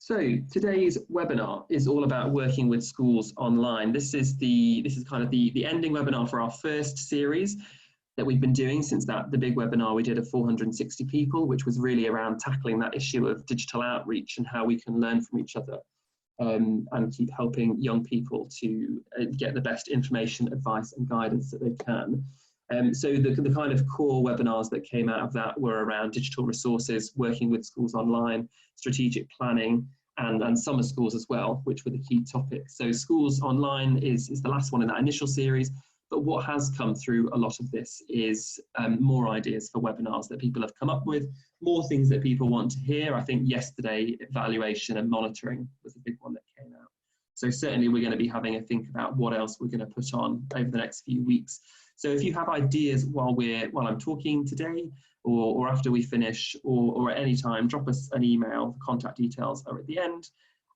So today's webinar is all about working with schools online. This is kind of the ending webinar for our first series that we've been doing since the big webinar we did of 460 people, which was really around tackling that issue of digital outreach and how we can learn from each other and keep helping young people to get the best information, advice and guidance that they can. So the kind of core webinars that came out of that were around digital resources, working with schools online, strategic planning, and summer schools as well, which were the key topics. So schools online is the last one in that initial series, but what has come through a lot of this is more ideas for webinars that people have come up with, more things that people want to hear. I think yesterday, evaluation and monitoring was a big one that came out. So certainly we're going to be having a think about what else we're going to put on over the next few weeks. So if you have ideas while I'm talking today, or after we finish, or at any time, drop us an email. The contact details are at the end,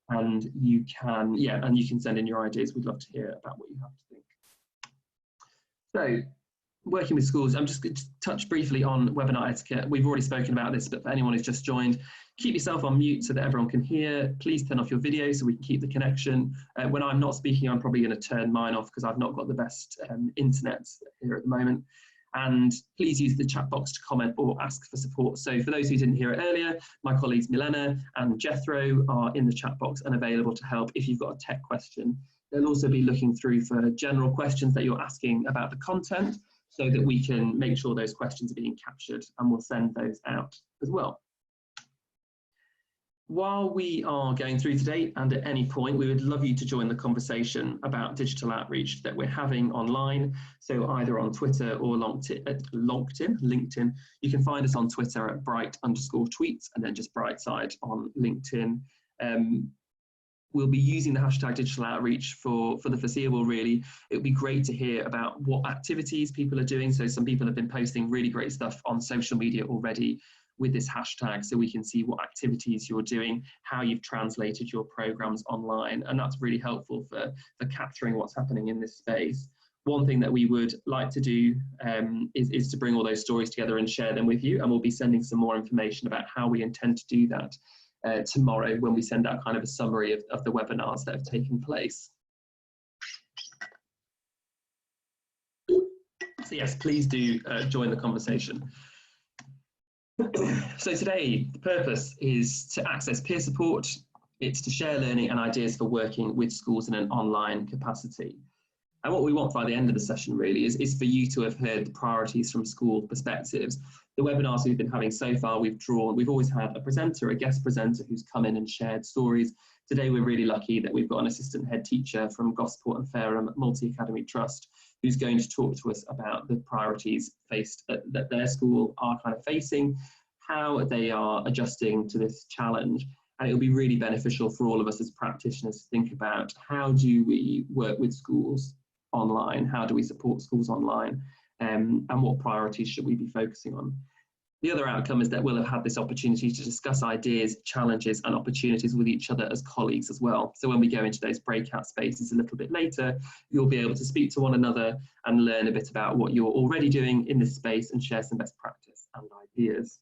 and you can send in your ideas. We'd love to hear about what you have to think. So, working with schools, I'm just going to touch briefly on webinar etiquette. We've already spoken about this, but for anyone who's just joined, keep yourself on mute so that everyone can hear. Please turn off your video so we can keep the connection. When I'm not speaking, I'm probably going to turn mine off because I've not got the best internet here at the moment. And please use the chat box to comment or ask for support. So for those who didn't hear it earlier, my colleagues Milena and Jethro are in the chat box and available to help if you've got a tech question. They'll also be looking through for general questions that you're asking about the content so that we can make sure those questions are being captured, and we'll send those out as well. While we are going through today, and at any point, we would love you to join the conversation about digital outreach that we're having online. So either on Twitter or LinkedIn. You can find us on Twitter at bright_tweets and then just Brightside on LinkedIn. We'll be using the hashtag digital outreach for the foreseeable, really. It would be great to hear about what activities people are doing. So some people have been posting really great stuff on social media already with this hashtag, so we can see what activities you're doing, how you've translated your programs online, and that's really helpful for capturing what's happening in this space. One thing that we would like to do is to bring all those stories together and share them with you, and we'll be sending some more information about how we intend to do that tomorrow when we send out kind of a summary of the webinars that have taken place. So yes, please do join the conversation. So today, the purpose is to access peer support. It's to share learning and ideas for working with schools in an online capacity. And what we want by the end of the session really is for you to have heard the priorities from school perspectives. The webinars we've been having so far, we've always had a presenter, a guest presenter who's come in and shared stories. Today we're really lucky that we've got an assistant head teacher from Gosport and Fareham Multi-Academy Trust who's going to talk to us about the priorities that their school are kind of facing, how they are adjusting to this challenge. And it'll be really beneficial for all of us as practitioners to think about how do we work with schools online, how do we support schools online, and what priorities should we be focusing on. The other outcome is that we'll have had this opportunity to discuss ideas, challenges and opportunities with each other as colleagues as well. So when we go into those breakout spaces a little bit later, you'll be able to speak to one another and learn a bit about what you're already doing in this space and share some best practice and ideas.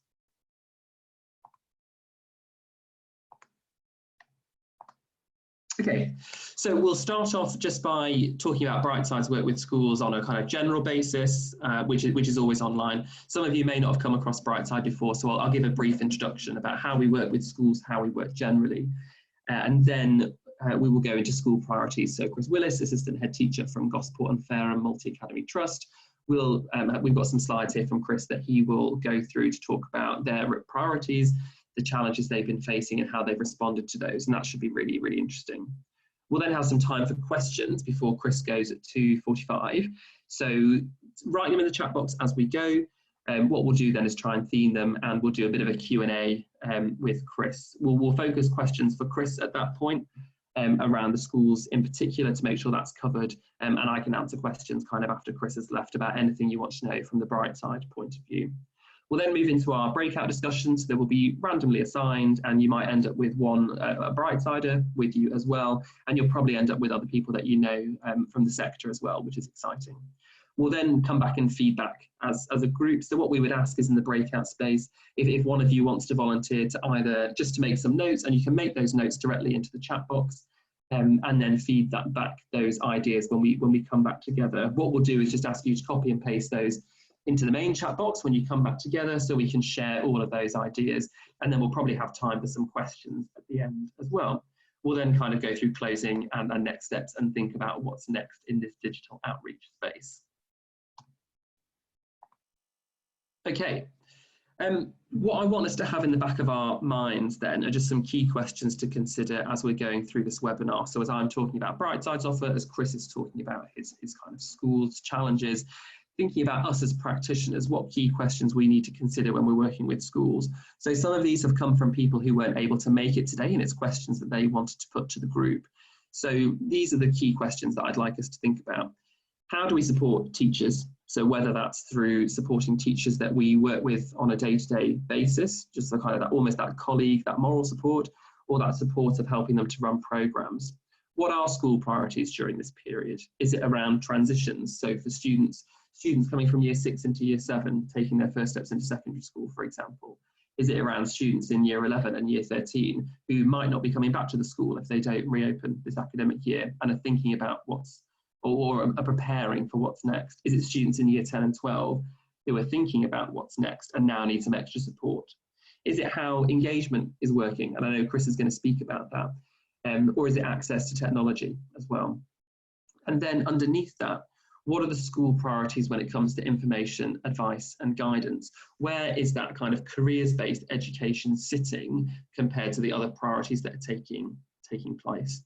Okay, so we'll start off just by talking about Brightside's work with schools on a kind of general basis, which is always online. Some of you may not have come across Brightside before, so I'll give a brief introduction about how we work with schools, how we work generally, and then we will go into school priorities. So Chris Willis, assistant head teacher from Gosport and Fareham Multi-Academy Trust, we've got some slides here from Chris that he will go through to talk about their priorities, the challenges they've been facing and how they've responded to those, and that should be really, really interesting. We'll then have some time for questions before Chris goes at 2:45. So write them in the chat box as we go. What we'll do then is try and theme them, and we'll do a bit of a Q&A with Chris. We'll focus questions for Chris at that point around the schools in particular to make sure that's covered, and I can answer questions kind of after Chris has left about anything you want to know from the Brightside point of view. We'll then move into our breakout discussions. They will be randomly assigned, and you might end up with a Brightsider with you as well, and you'll probably end up with other people that you know from the sector as well, which is exciting. We'll then come back and feedback as a group. So what we would ask is in the breakout space, if one of you wants to volunteer to either just to make some notes, and you can make those notes directly into the chat box, and then feed that back, those ideas when we come back together. What we'll do is just ask you to copy and paste those into the main chat box when you come back together, so we can share all of those ideas, and then we'll probably have time for some questions at the end as well. We'll then kind of go through closing and next steps and think about what's next in this digital outreach space. Okay, what I want us to have in the back of our minds then are just some key questions to consider as we're going through this webinar. So as I'm talking about Brightside's offer, as Chris is talking about his kind of schools challenges, thinking about us as practitioners, what key questions we need to consider when we're working with schools. So some of these have come from people who weren't able to make it today, and it's questions that they wanted to put to the group. So these are the key questions that I'd like us to think about. How do we support teachers? So whether that's through supporting teachers that we work with on a day-to-day basis, just the kind of that, almost that colleague, that moral support, or that support of helping them to run programs. What are school priorities during this period? Is it around transitions? So for students coming from year 6 into year 7, taking their first steps into secondary school, for example? Is it around students in year 11 and year 13 who might not be coming back to the school if they don't reopen this academic year and are thinking about or are preparing for what's next? Is it students in year 10 and 12 who are thinking about what's next and now need some extra support? Is it how engagement is working? And I know Chris is going to speak about that. Or is it access to technology as well? And then underneath that, what are the school priorities when it comes to information, advice and guidance? Where is that kind of careers-based education sitting compared to the other priorities that are taking place?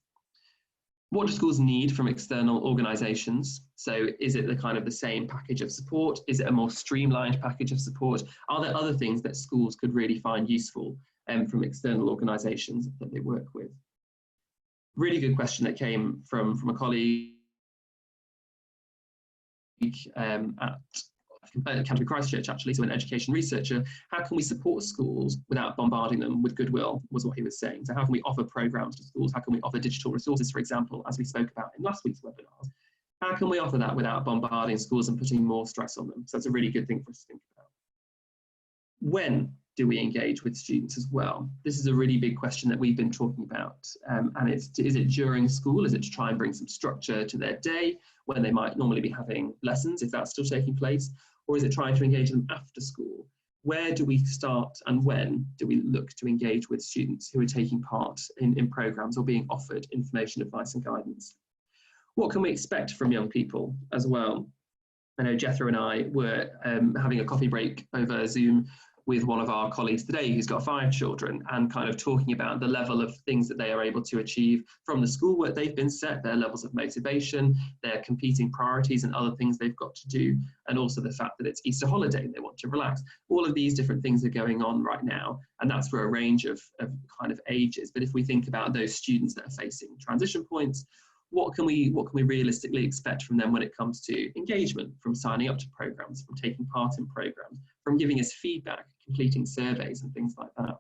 What do schools need from external organisations? So is it the kind of the same package of support? Is it a more streamlined package of support? Are there other things that schools could really find useful from external organisations that they work with? Really good question that came from a colleague at Canterbury Christchurch, actually, so an education researcher. How can we support schools without bombarding them with goodwill, was what he was saying. So how can we offer programs to schools? How can we offer digital resources, for example, as we spoke about in last week's webinars? How can we offer that without bombarding schools and putting more stress on them? So that's a really good thing for us to think about. When do we engage with students as well? This is a really big question that we've been talking about. And is it during school? Is it to try and bring some structure to their day when they might normally be having lessons, if that's still taking place? Or is it trying to engage them after school? Where do we start and when do we look to engage with students who are taking part in programs or being offered information, advice and guidance? What can we expect from young people as well? I know Jethro and I were having a coffee break over Zoom with one of our colleagues today who's got 5 children, and kind of talking about the level of things that they are able to achieve from the schoolwork they've been set, their levels of motivation, their competing priorities and other things they've got to do, and also the fact that it's Easter holiday and they want to relax. All of these different things are going on right now, and that's for a range of kind of ages. But if we think about those students that are facing transition points, what can we realistically expect from them when it comes to engagement, from signing up to programs, from taking part in programs, from giving us feedback, completing surveys and things like that?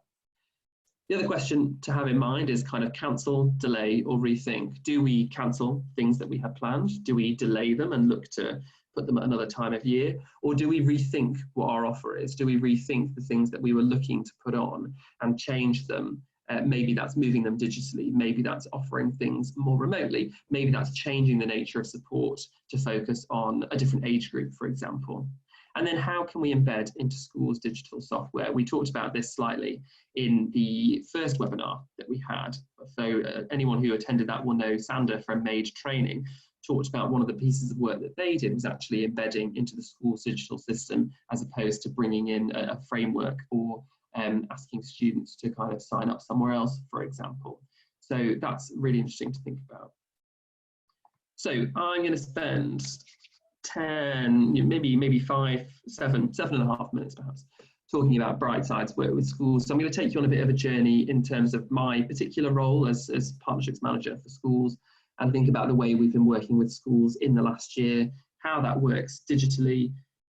The other question to have in mind is kind of cancel, delay or rethink. Do we cancel things that we have planned? Do we delay them and look to put them at another time of year? Or do we rethink what our offer is? Do we rethink the things that we were looking to put on and change them? Maybe that's moving them digitally, maybe that's offering things more remotely, maybe that's changing the nature of support to focus on a different age group, for example. And then how can we embed into schools digital software? We talked about this slightly in the first webinar that we had. So anyone who attended that will know Sander from Made Training talked about one of the pieces of work that they did was actually embedding into the school's digital system, as opposed to bringing in a framework or asking students to kind of sign up somewhere else, for example. So that's really interesting to think about. So I'm going to spend 10, maybe 5, 7.5 minutes perhaps, talking about Brightside's work with schools. So I'm going to take you on a bit of a journey in terms of my particular role as partnerships manager for schools, and think about the way we've been working with schools in the last year, how that works digitally,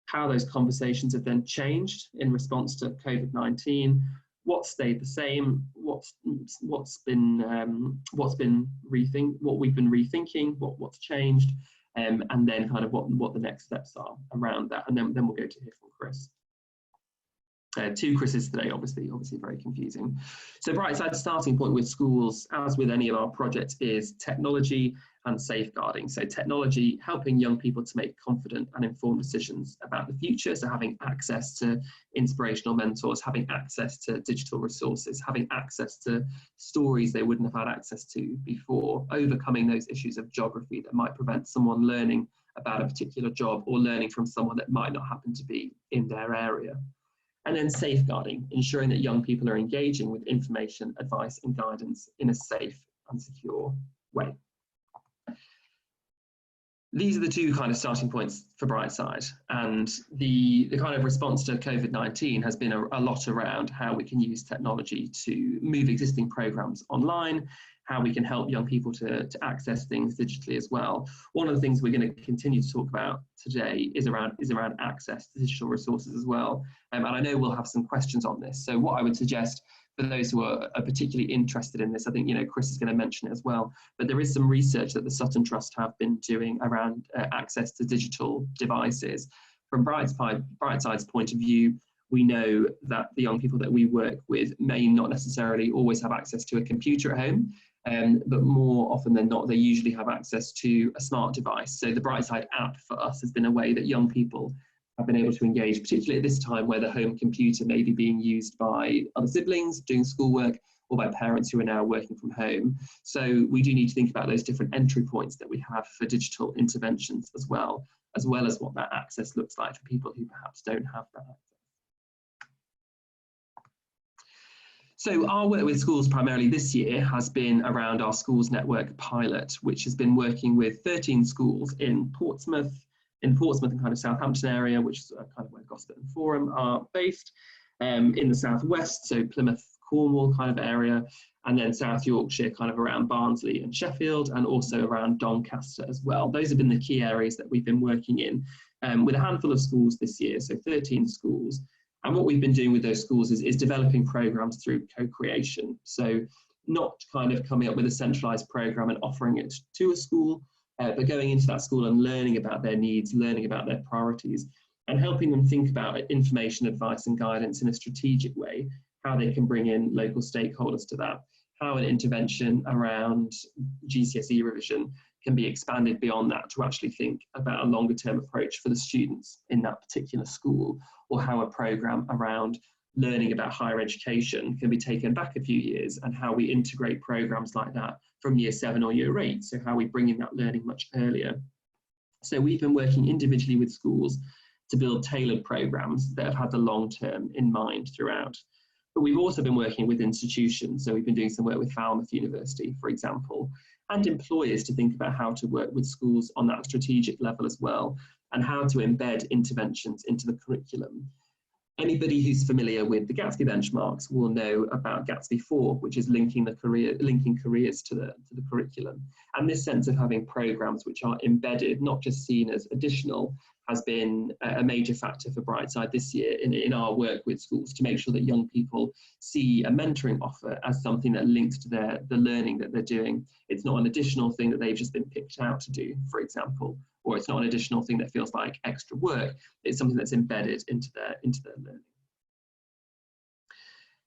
how those conversations have then changed in response to COVID-19, what stayed the same, what we've been rethinking, what's changed, and then kind of what the next steps are around that. And then we'll go to hear from Chris. Two Chris's today, obviously very confusing. So Brightside's starting point with schools, as with any of our projects, is technology and safeguarding. So technology, helping young people to make confident and informed decisions about the future. So having access to inspirational mentors, having access to digital resources, having access to stories they wouldn't have had access to before, overcoming those issues of geography that might prevent someone learning about a particular job or learning from someone that might not happen to be in their area. And then safeguarding, ensuring that young people are engaging with information, advice and guidance in a safe and secure way. These are the two kind of starting points for Brightside, and the kind of response to COVID-19 has been a lot around how we can use technology to move existing programs online, how we can help young people to access things digitally as well. One of the things we're going to continue to talk about today is around access to digital resources as well. And I know we'll have some questions on this. So what I would suggest for those who are particularly interested in this, I think, Chris is going to mention it as well, but there is some research that the Sutton Trust have been doing around access to digital devices. From Brightside's point of view, we know that the young people that we work with may not necessarily always have access to a computer at home, but more often than not, they usually have access to a smart device. So the Brightside app for us has been a way that young people have been able to engage, particularly at this time where the home computer may be being used by other siblings doing schoolwork or by parents who are now working from home. So we do need to think about those different entry points that we have for digital interventions as well as what that access looks like for people who perhaps don't have that access. So our work with schools primarily this year has been around our schools network pilot, which has been working with 13 schools in Portsmouth and kind of Southampton area, which is kind of where Gosport and Forum are based, in the southwest, so Plymouth, Cornwall kind of area, and then South Yorkshire, kind of around Barnsley and Sheffield, and also around Doncaster as well. Those have been the key areas that we've been working in with a handful of schools this year, so 13 schools. And what we've been doing with those schools is developing programs through co-creation. So not kind of coming up with a centralized program and offering it to a school, but going into that school and learning about their needs, learning about their priorities, and helping them think about information, advice and guidance in a strategic way, how they can bring in local stakeholders to that, how an intervention around GCSE revision can be expanded beyond that to actually think about a longer term approach for the students in that particular school, or how a program around learning about higher education can be taken back a few years, and how we integrate programs like that from year 7 or year 8, so how we bring in that learning much earlier. So we've been working individually with schools to build tailored programs that have had the long term in mind throughout. But we've also been working with institutions, so we've been doing some work with Falmouth University, for example, and employers to think about how to work with schools on that strategic level as well, and how to embed interventions into the curriculum. Anybody who's familiar with the Gatsby benchmarks will know about Gatsby 4, which is linking careers to the curriculum. And this sense of having programs which are embedded, not just seen as additional, has been a major factor for Brightside this year in our work with schools to make sure that young people see a mentoring offer as something that links to the learning that they're doing. It's not an additional thing that they've just been picked out to do, for example, or it's not an additional thing that feels like extra work. It's something that's embedded into their learning.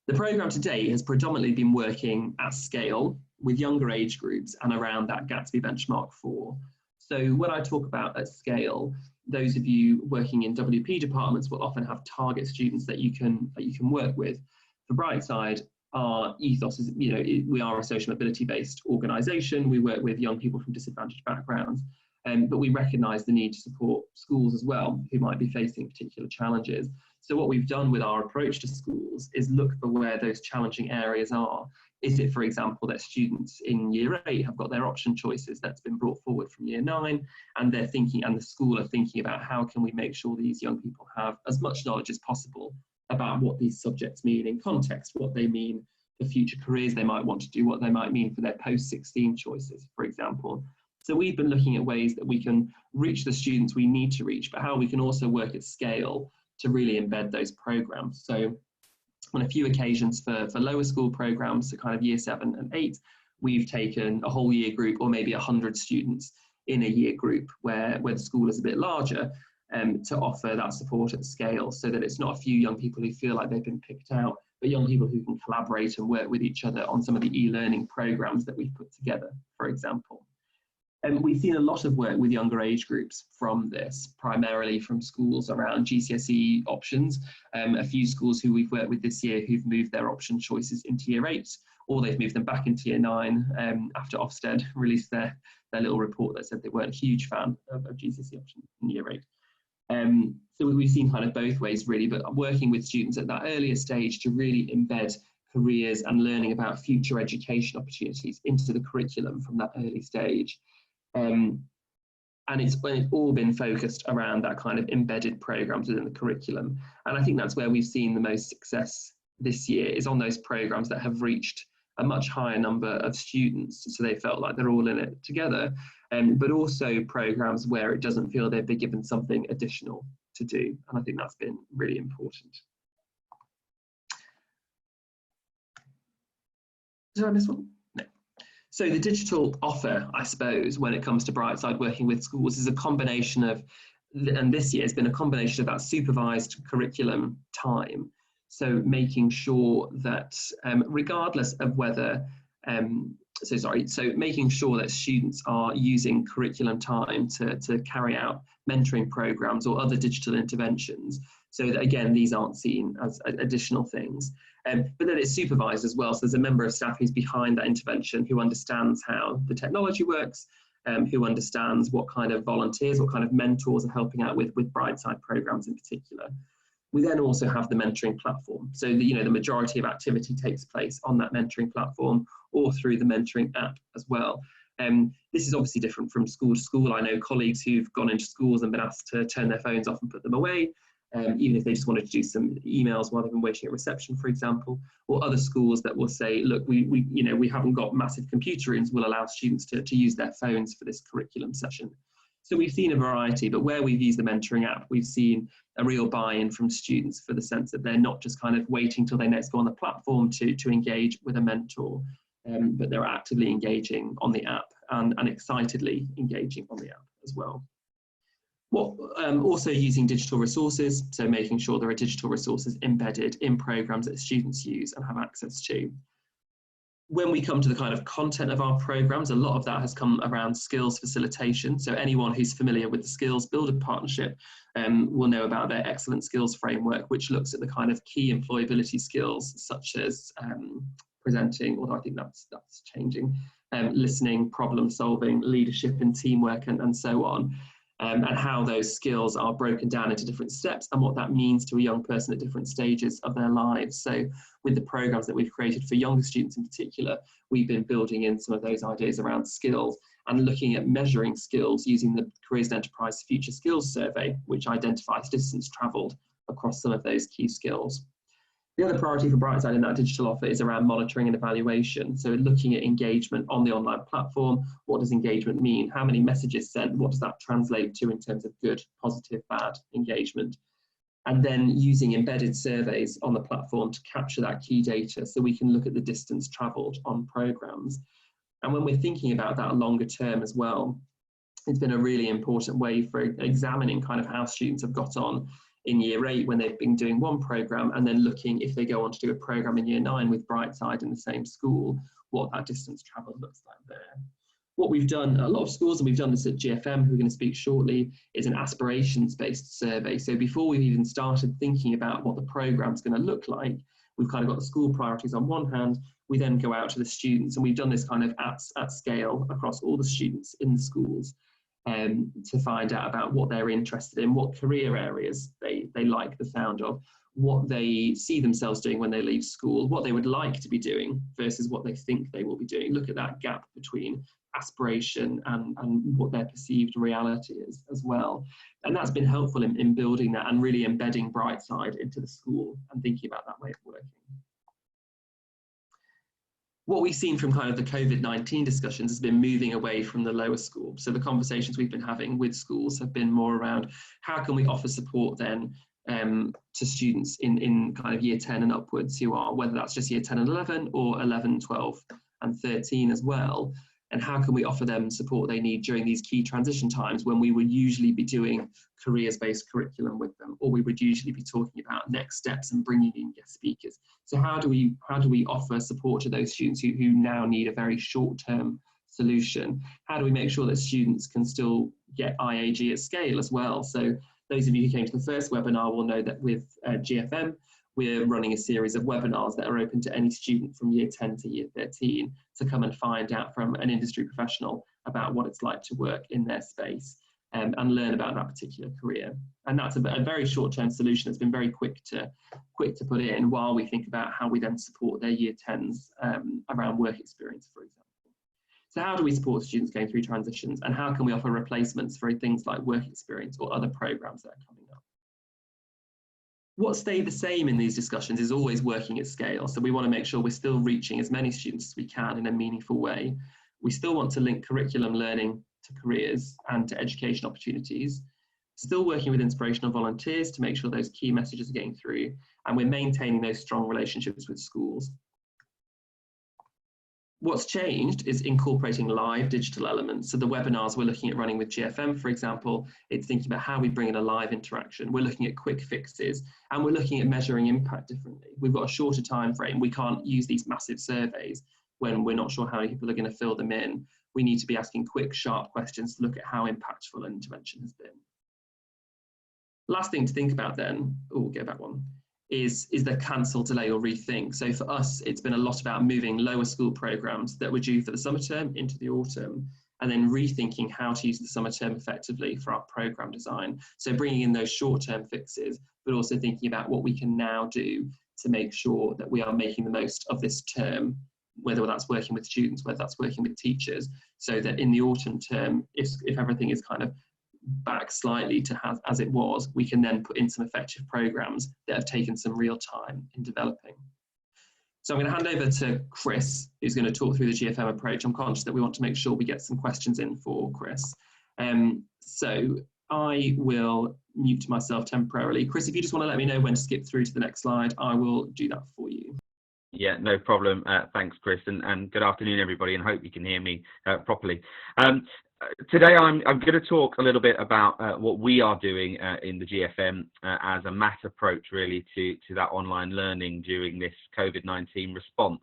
The programme today has predominantly been working at scale with younger age groups and around that Gatsby benchmark 4. So when I talk about at scale, those of you working in WP departments will often have target students that you can work with. For Brightside, our ethos is, we are a social mobility based organisation. We work with young people from disadvantaged backgrounds, but we recognise the need to support schools as well who might be facing particular challenges. So what we've done with our approach to schools is look for where those challenging areas are. Is it, for example, that students in year 8 have got their option choices that's been brought forward from year 9, and they're thinking, and the school are thinking about how can we make sure these young people have as much knowledge as possible about what these subjects mean in context, what they mean for future careers they might want to do, what they might mean for their post-16 choices, for example. So we've been looking at ways that we can reach the students we need to reach, but how we can also work at scale to really embed those programs. So on a few occasions for lower school programs, so kind of year 7 and 8, we've taken a whole year group or maybe 100 students in a year group where the school is a bit larger, to offer that support at scale, so that it's not a few young people who feel like they've been picked out, but young people who can collaborate and work with each other on some of the e-learning programs that we've put together, for example. And we've seen a lot of work with younger age groups from this, primarily from schools around GCSE options. A few schools who we've worked with this year who've moved their option choices into year 8, or they've moved them back into year 9 after Ofsted released their little report that said they weren't a huge fan of GCSE options in year 8. So we've seen kind of both ways really, but working with students at that earlier stage to really embed careers and learning about future education opportunities into the curriculum from that early stage. And it's all been focused around that kind of embedded programs within the curriculum. And I think that's where we've seen the most success this year, is on those programs that have reached a much higher number of students, so they felt like they're all in it together, but also programs where it doesn't feel they've been given something additional to do, and I think that's been really important. Did I miss one? No. So the digital offer, I suppose, when it comes to Brightside working with schools, is a combination of, and this year has been a combination of that supervised curriculum time. So making sure that regardless of whether, making sure that students are using curriculum time to carry out mentoring programs or other digital interventions, so that again, these aren't seen as additional things. But then it's supervised as well. So there's a member of staff who's behind that intervention, who understands how the technology works, who understands what kind of volunteers, what kind of mentors are helping out with Brightside programs in particular. We then also have the mentoring platform. So the majority of activity takes place on that mentoring platform or through the mentoring app as well. This is obviously different from school to school. I know colleagues who've gone into schools and been asked to turn their phones off and put them away, even if they just wanted to do some emails while they've been waiting at reception, for example, or other schools that will say, look, we haven't got massive computer rooms, we'll allow students to use their phones for this curriculum session. So we've seen a variety, but where we've used the mentoring app, we've seen a real buy-in from students, for the sense that they're not just kind of waiting till they next go on the platform to engage with a mentor, but they're actively engaging on the app and excitedly engaging on the app as well. Also using digital resources, so making sure there are digital resources embedded in programs that students use and have access to. When we come to the kind of content of our programs, a lot of that has come around skills facilitation. So anyone who's familiar with the Skills Builder Partnership will know about their Excellent Skills Framework, which looks at the kind of key employability skills, such as presenting, although I think that's changing, listening, problem solving, leadership and teamwork, and so on. And how those skills are broken down into different steps and what that means to a young person at different stages of their lives. So with the programs that we've created for younger students in particular, we've been building in some of those ideas around skills and looking at measuring skills using the Careers and Enterprise Future Skills Survey, which identifies distance travelled across some of those key skills. The other priority for Brightside in that digital offer is around monitoring and evaluation. So looking at engagement on the online platform. What does engagement mean? How many messages sent? What does that translate to in terms of good, positive, bad engagement? And then using embedded surveys on the platform to capture that key data, so we can look at the distance travelled on programs. And when we're thinking about that longer term as well, it's been a really important way for examining kind of how students have got on in year 8 when they've been doing one program, and then looking if they go on to do a program in year 9 with Brightside in the same school, what that distance travel looks like there. What we've done, a lot of schools, and we've done this at GFM, who are going to speak shortly, is an aspirations-based survey. So before we've even started thinking about what the program's going to look like, we've kind of got the school priorities on one hand, we then go out to the students, and we've done this kind of at scale across all the students in the schools. To find out about what they're interested in, what career areas they like the sound of, what they see themselves doing when they leave school, what they would like to be doing versus what they think they will be doing. Look at that gap between aspiration and what their perceived reality is as well. And that's been helpful in building that and really embedding Brightside into the school and thinking about that way of working. What we've seen from kind of the COVID-19 discussions has been moving away from the lower school. So the conversations we've been having with schools have been more around how can we offer support then to students in kind of year 10 and upwards, who are, whether that's just year 10 and 11 or 11, 12 and 13 as well. and how can we offer them support they need during these key transition times when we would usually be doing careers-based curriculum with them, or we would usually be talking about next steps and bringing in guest speakers. So how do we offer support to those students who now need a very short-term solution? How do we make sure that students can still get IAG at scale as well? So those of you who came to the first webinar will know that with GFM, we're running a series of webinars that are open to any student from year 10 to year 13 to come and find out from an industry professional about what it's like to work in their space and learn about that particular career. And that's a very short-term solution that's been very quick to put in while we think about how we then support their year 10s around work experience, for example. So how do we support students going through transitions, and how can we offer replacements for things like work experience or other programs that are coming up? What stayed the same in these discussions is always working at scale. So we want to make sure we're still reaching as many students as we can in a meaningful way. We still want to link curriculum learning to careers and to education opportunities. Still working with inspirational volunteers to make sure those key messages are getting through, and we're maintaining those strong relationships with schools. What's changed is incorporating live digital elements. So the webinars we're looking at running with GFM, for example, it's thinking about how we bring in a live interaction. We're looking at quick fixes, and we're looking at measuring impact differently. We've got a shorter time frame. We can't use these massive surveys when we're not sure how many people are going to fill them in. We need to be asking quick, sharp questions to look at how impactful an intervention has been. Last thing to think about then, we'll go back one, is the cancel, delay or rethink. So for us, it's been a lot about moving lower school programs that were due for the summer term into the autumn, and then rethinking how to use the summer term effectively for our program design. So bringing in those short-term fixes, but also thinking about what we can now do to make sure that we are making the most of this term, whether that's working with students, whether that's working with teachers, so that in the autumn term, if everything is kind of back slightly to as it was, we can then put in some effective programs that have taken some real time in developing. So I'm going to hand over to Chris, who's going to talk through the GFM approach. I'm conscious that we want to make sure we get some questions in for Chris. So I will mute myself temporarily. Chris, if you just want to let me know when to skip through to the next slide, I will do that for you. Yeah, no problem. Thanks, Chris, and good afternoon, everybody, and hope you can hear me properly. Today, I'm going to talk a little bit about what we are doing in the GFM as a MAT approach, really, to that online learning during this COVID-19 response.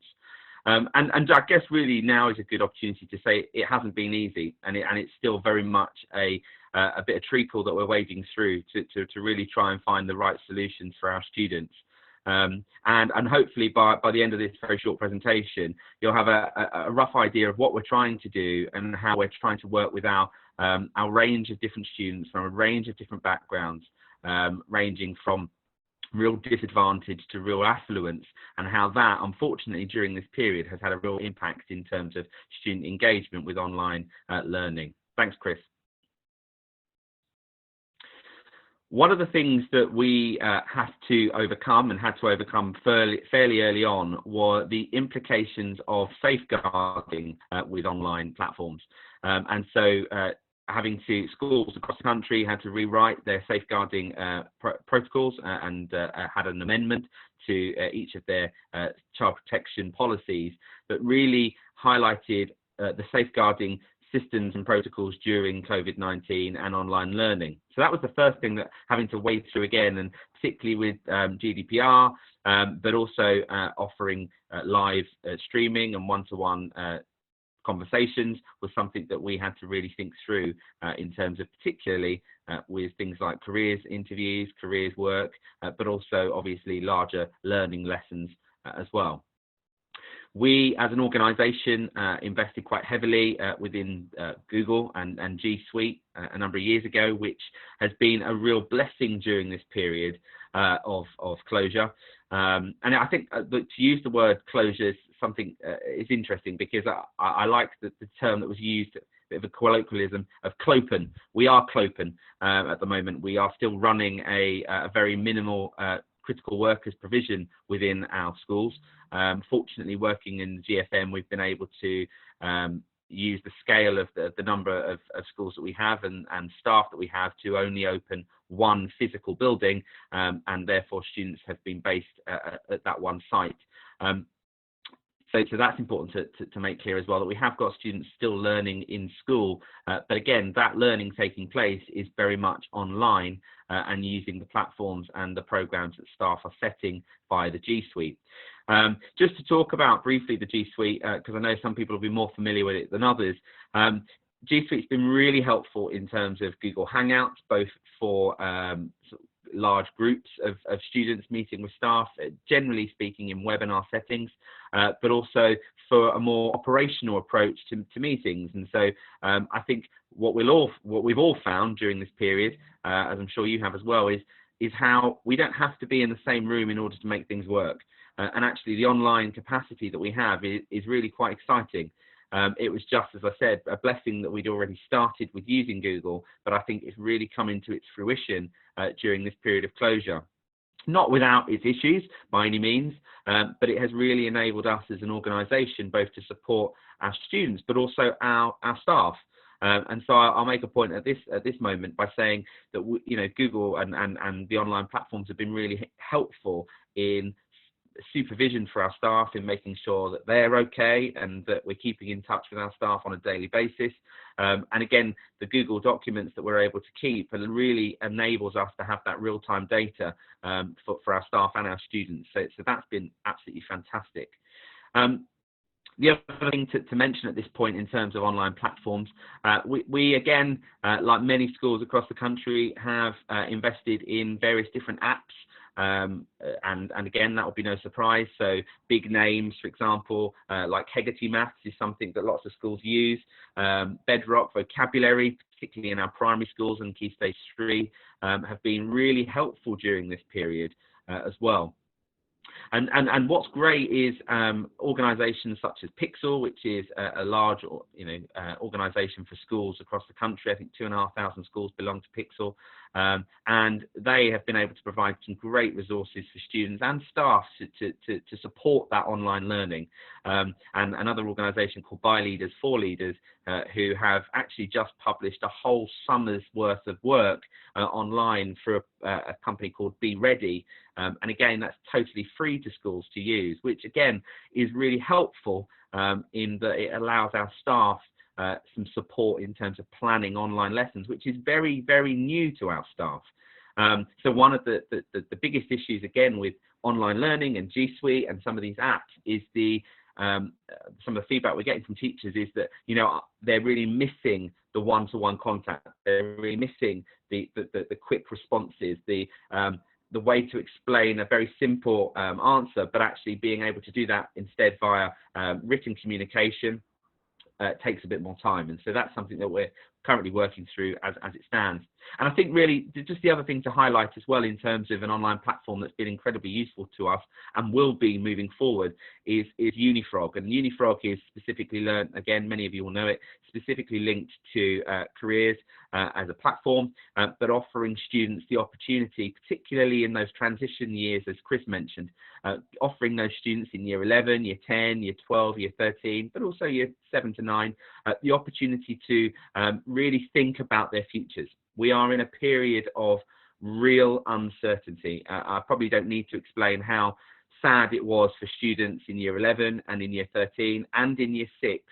And I guess really now is a good opportunity to say it hasn't been easy, and it's still very much a bit of treacle that we're wading through to really try and find the right solutions for our students. And hopefully by the end of this very short presentation, you'll have a rough idea of what we're trying to do and how we're trying to work with our range of different students from a range of different backgrounds, ranging from real disadvantage to real affluence, and how that, unfortunately, during this period has had a real impact in terms of student engagement with online learning. Thanks, Chris. One of the things that we had to overcome and had to overcome fairly early on were the implications of safeguarding with online platforms. And so schools across the country had to rewrite their safeguarding protocols and had an amendment to each of their child protection policies that really highlighted the safeguarding systems and protocols during COVID-19 and online learning. So that was the first thing that having to wade through again, and particularly with GDPR, but also offering live streaming and one-to-one conversations was something that we had to really think through in terms of particularly with things like careers interviews, careers work, but also obviously larger learning lessons as well. We, as an organisation, invested quite heavily within Google and G Suite a number of years ago, which has been a real blessing during this period of closure. And I think that to use the word closure is something is interesting, because I like the term that was used, a bit of a colloquialism, of clopen. We are clopen at the moment. We are still running a very minimal critical workers provision within our schools. Fortunately, working in the GFM, we've been able to use the scale of the number of schools that we have and staff that we have to only open one physical building, and therefore students have been based at that one site. So that's important to make clear as well, that we have got students still learning in school, but again, that learning taking place is very much online and using the platforms and the programs that staff are setting via the G Suite. Just to talk about briefly the G Suite, because I know some people will be more familiar with it than others. G Suite's been really helpful in terms of Google Hangouts, both for large groups of students meeting with staff, generally speaking in webinar settings, but also for a more operational approach to meetings. And so I think what we've all found during this period, as I'm sure you have as well, is how we don't have to be in the same room in order to make things work. And actually the online capacity that we have is really quite exciting. It was just, as I said, a blessing that we'd already started with using Google, but I think it's really come into its fruition during this period of closure. Not without its issues by any means, but it has really enabled us as an organisation both to support our students, but also our staff. And so I'll make a point at this moment by saying that Google and the online platforms have been really helpful in supervision for our staff, in making sure that they're okay and that we're keeping in touch with our staff on a daily basis. And again, the Google documents that we're able to keep really enables us to have that real-time data for our staff and our students. So that's been absolutely fantastic. The other thing to mention at this point in terms of online platforms, we again, like many schools across the country, have invested in various different apps. And again, that will be no surprise. So big names, for example, like Hegarty Maths is something that lots of schools use. Bedrock Vocabulary, particularly in our primary schools and Key Stage 3, have been really helpful during this period as well. And what's great is organisations such as Pixel, which is a large organisation for schools across the country. I think 2,500 schools belong to Pixel, and they have been able to provide some great resources for students and staff to support that online learning. And another organisation called By Leaders for Leaders, who have actually just published a whole summer's worth of work online for a company called Be Ready. And again, that's totally free to schools to use, which again is really helpful in that it allows our staff some support in terms of planning online lessons, which is very, very new to our staff. So one of the biggest issues again with online learning and G Suite and some of these apps is some of the feedback we're getting from teachers is that they're really missing the one-to-one contact. They're really missing the quick responses, the way to explain a very simple answer, but actually being able to do that instead via written communication takes a bit more time. And so that's something that we're currently working through as it stands. And I think really just the other thing to highlight as well in terms of an online platform that's been incredibly useful to us and will be moving forward is Unifrog. And Unifrog is specifically again, many of you will know it, specifically linked to careers as a platform, but offering students the opportunity, particularly in those transition years, as Chris mentioned, offering those students in year 11, year 10, year 12, year 13, but also year 7 to 9, the opportunity to really think about their futures. We are in a period of real uncertainty. I probably don't need to explain how sad it was for students in year 11 and in year 13 and in year 6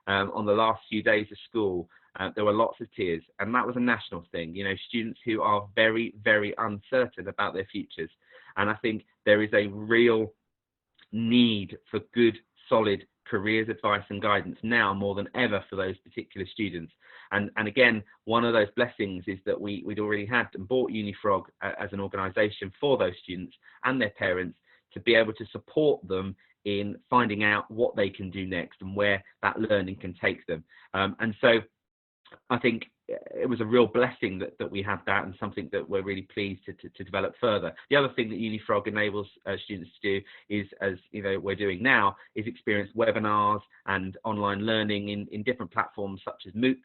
on the last few days of school. There were lots of tears, and that was a national thing. Students who are very, very uncertain about their futures. And I think there is a real need for good, solid careers advice and guidance now more than ever for those particular students. And again, one of those blessings is that we'd already had and bought Unifrog as an organisation for those students and their parents to be able to support them in finding out what they can do next and where that learning can take them. And so I think it was a real blessing that we had that, and something that we're really pleased to develop further. The other thing that Unifrog enables students to do is, as we're doing now, is experience webinars and online learning in different platforms such as MOOCs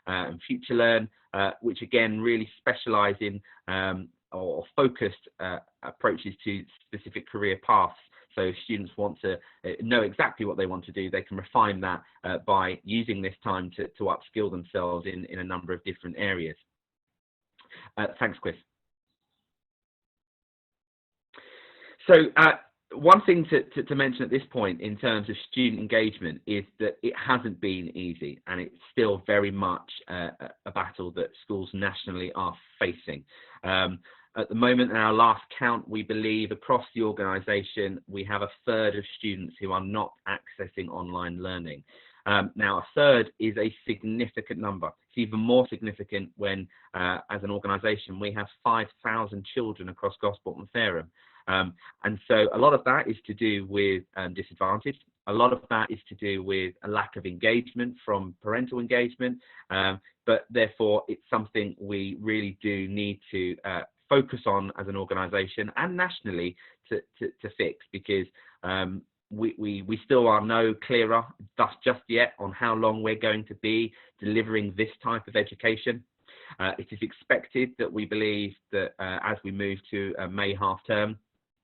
and FutureLearn, which again really specialise in or focused approaches to specific career paths. So if students want to know exactly what they want to do, they can refine that by using this time to upskill themselves in a number of different areas. Thanks, Chris. So one thing to mention at this point in terms of student engagement is that it hasn't been easy, and it's still very much a battle that schools nationally are facing. At the moment, in our last count, we believe across the organisation, we have a third of students who are not accessing online learning. Now, a third is a significant number. It's even more significant when, as an organisation, we have 5,000 children across Gosport and Fareham. And so a lot of that is to do with disadvantage. A lot of that is to do with a lack of engagement from parental engagement. But therefore, it's something we really do need to focus on as an organisation and nationally to fix, because we still are no clearer thus just yet on how long we're going to be delivering this type of education. It is expected that we believe that as we move to a May half term,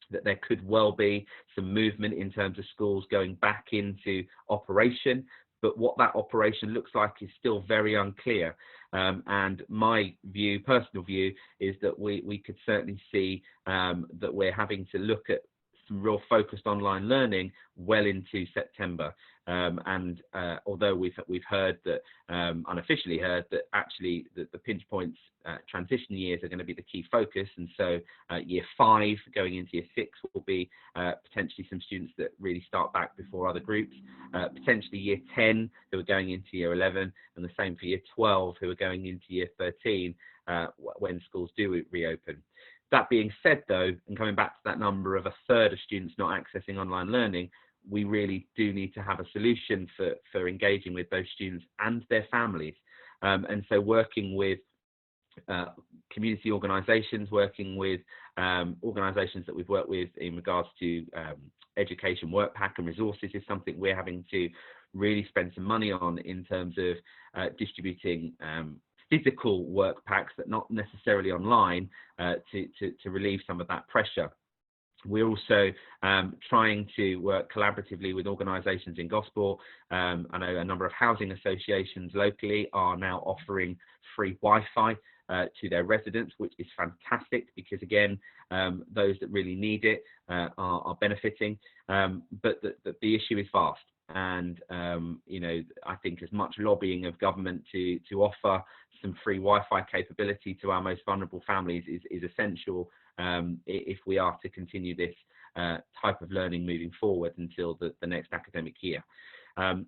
that there could well be some movement in terms of schools going back into operation, but what that operation looks like is still very unclear. And my view, personal view, is that we could certainly see that we're having to look at some real focused online learning well into September. And although we've heard that, unofficially heard that actually the pinch points transition years are going to be the key focus, and so year 5 going into year 6 will be potentially some students that really start back before other groups, potentially year 10 who are going into year 11, and the same for year 12 who are going into year 13 when schools do reopen. That being said, though, and coming back to that number of a third of students not accessing online learning, we really do need to have a solution for engaging with those students and their families. And so working with community organisations, working with organisations that we've worked with in regards to education work pack and resources is something we're having to really spend some money on in terms of distributing physical work packs that not necessarily online to relieve some of that pressure. We're also trying to work collaboratively with organisations in Gosport. I know a number of housing associations locally are now offering free Wi-Fi to their residents, which is fantastic because, again, those that really need it are benefiting. But the issue is vast. And, you know, I think as much lobbying of government to offer some free Wi-Fi capability to our most vulnerable families is essential if we are to continue this type of learning moving forward until the next academic year.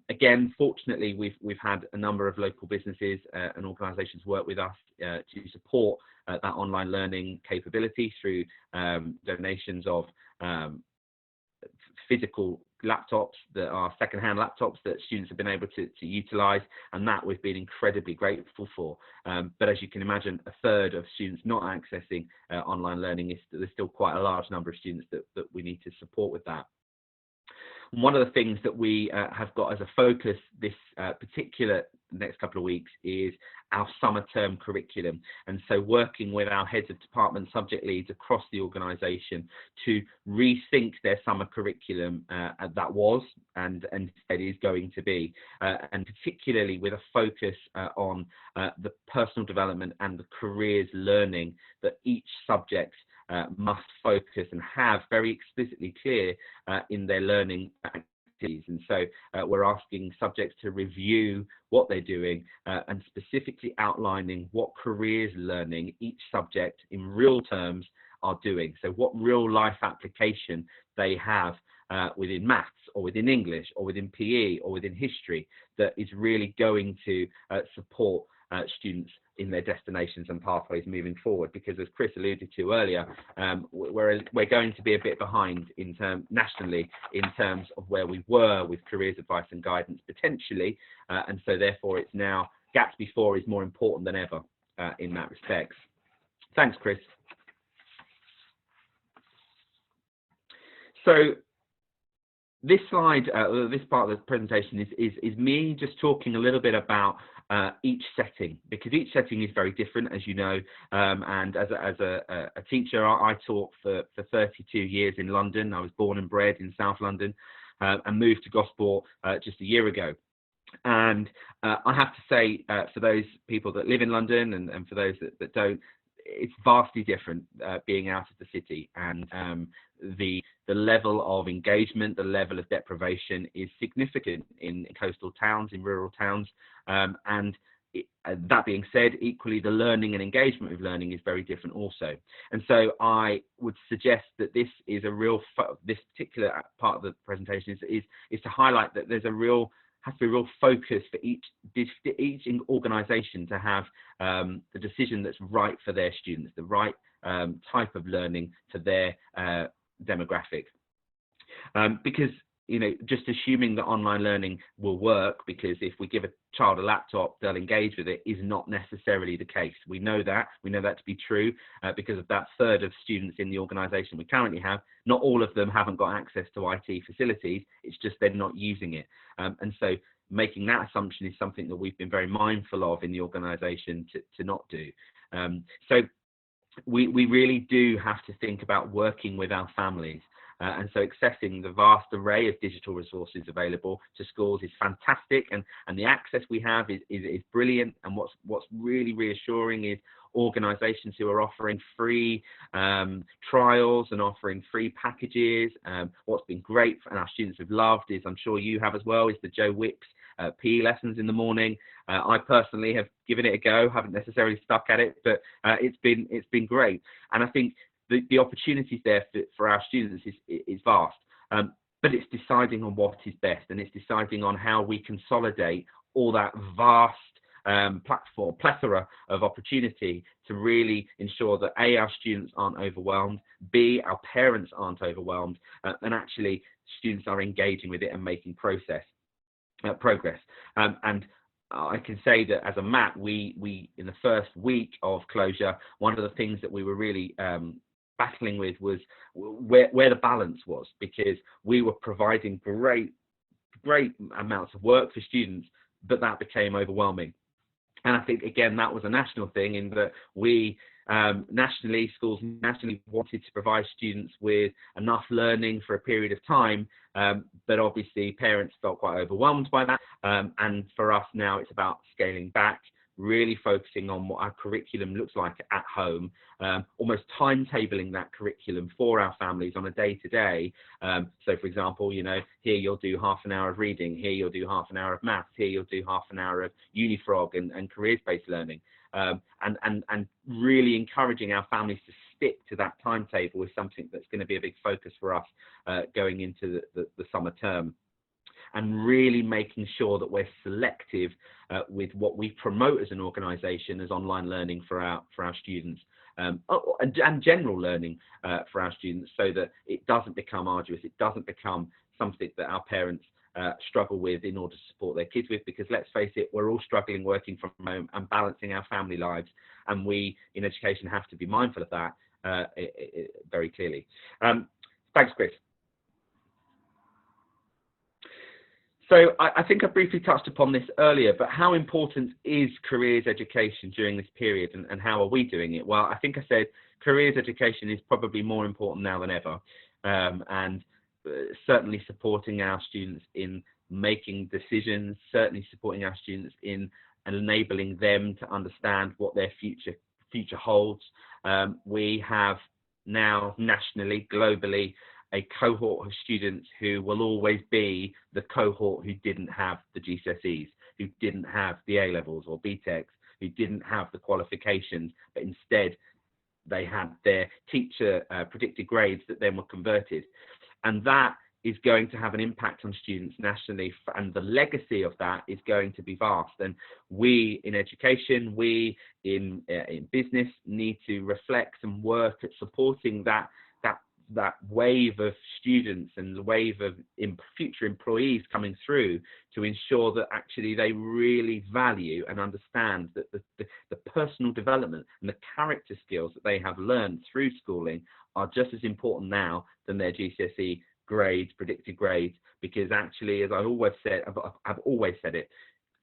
Again, fortunately, we've had a number of local businesses and organisations work with us to support that online learning capability through donations of physical laptops that are second-hand laptops that students have been able to utilise, and that we've been incredibly grateful for. But as you can imagine, a third of students not accessing online learning, there's still quite a large number of students that we need to support with that. One of the things that we have got as a focus this particular next couple of weeks is our summer term curriculum, and so working with our heads of department subject leads across the organisation to rethink their summer curriculum that was and instead is going to be, and particularly with a focus on the personal development and the careers learning that each subject must focus and have very explicitly clear in their learning activities. And so we're asking subjects to review what they're doing and specifically outlining what careers learning each subject in real terms are doing. So what real life application they have within maths or within English or within PE or within history that is really going to support students in their destinations and pathways moving forward, because as Chris alluded to earlier, we're going to be a bit behind nationally in terms of where we were with careers advice and guidance potentially, and so therefore it's now gaps before is more important than ever in that respect. Thanks, Chris. So this slide, this part of the presentation is me just talking a little bit about each setting, because each setting is very different, as you know, and as a teacher, I taught for 32 years in London. I was born and bred in South London and moved to Gosport just a year ago. And I have to say, for those people that live in London and for those that don't, it's vastly different being out of the city, and the level of engagement, the level of deprivation is significant in coastal towns, in rural towns, and that being said, equally the learning and engagement with learning is very different also. And so I would suggest that this is a real this particular part of the presentation is to highlight that there's has to be a real focus for each organisation to have the decision that's right for their students, the right type of learning to their demographic. Because, you know, just assuming that online learning will work, because if we give a child a laptop, they'll engage with it, is not necessarily the case. We know that to be true because of that third of students in the organisation we currently have. Not all of them haven't got access to IT facilities, it's just they're not using it. And so making that assumption is something that we've been very mindful of in the organisation to not do. So we really do have to think about working with our families. And so accessing the vast array of digital resources available to schools is fantastic, and the access we have is brilliant. And what's really reassuring is organisations who are offering free trials and offering free packages. What's been great and our students have loved is, I'm sure you have as well, is the Joe Wicks PE lessons in the morning. I personally have given it a go, haven't necessarily stuck at it, but it's been great. And I think the opportunities there for our students is vast, but it's deciding on what is best, and it's deciding on how we consolidate all that vast plethora of opportunity to really ensure that A, our students aren't overwhelmed, B, our parents aren't overwhelmed, and actually students are engaging with it and making progress. And I can say that as a MAT, we in the first week of closure, one of the things that we were really battling with was where the balance was, because we were providing great amounts of work for students, but that became overwhelming. And I think, again, that was a national thing, in that we schools nationally wanted to provide students with enough learning for a period of time, but obviously parents felt quite overwhelmed by that. And for us now, it's about scaling back, really focusing on what our curriculum looks like at home, almost timetabling that curriculum for our families on a day-to-day. So, for example, you know, here you'll do half an hour of reading, here you'll do half an hour of maths, here you'll do half an hour of Unifrog and careers-based learning, and really encouraging our families to stick to that timetable is something that's going to be a big focus for us going into the summer term. And really making sure that we're selective with what we promote as an organisation as online learning for our students, and general learning for our students, so that it doesn't become arduous, it doesn't become something that our parents struggle with in order to support their kids with, because let's face it, we're all struggling working from home and balancing our family lives, and we in education have to be mindful of that very clearly. Thanks, Chris. So I think I briefly touched upon this earlier, but how important is careers education during this period, and how are we doing it? Well, I think I said careers education is probably more important now than ever, and certainly supporting our students in making decisions, certainly supporting our students in enabling them to understand what their future holds. We have now nationally, globally, a cohort of students who will always be the cohort who didn't have the GCSEs, who didn't have the A-levels or BTECs, who didn't have the qualifications, but instead they had their teacher predicted grades that then were converted. And that is going to have an impact on students nationally, and the legacy of that is going to be vast. And we in education, we in business need to reflect and work at supporting that wave of students and the wave of future employees coming through, to ensure that actually they really value and understand that the personal development and the character skills that they have learned through schooling are just as important now than their GCSE grades, predicted grades, because actually, as I've always said it,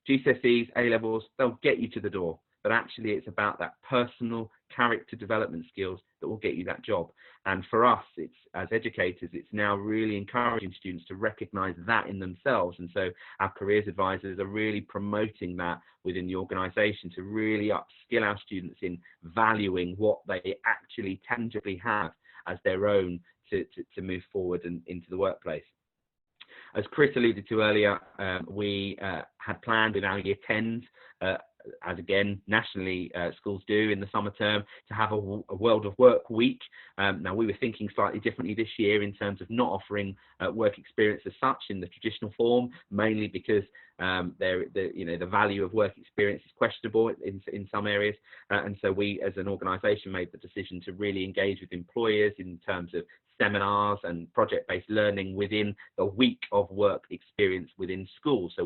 GCSEs, A-levels, they'll get you to the door. but actually it's about that personal character development skills that will get you that job. And for us, it's, as educators, it's now really encouraging students to recognize that in themselves. And so our careers advisors are really promoting that within the organization to really upskill our students in valuing what they actually tangibly have as their own to move forward and into the workplace. As Chris alluded to earlier, we had planned with our year 10s, as again nationally schools do in the summer term, to have a World of Work week. Now we were thinking slightly differently this year in terms of not offering work experience as such in the traditional form, mainly because the value of work experience is questionable in some areas, and so we as an organisation made the decision to really engage with employers in terms of seminars and project-based learning within the week of work experience within schools. So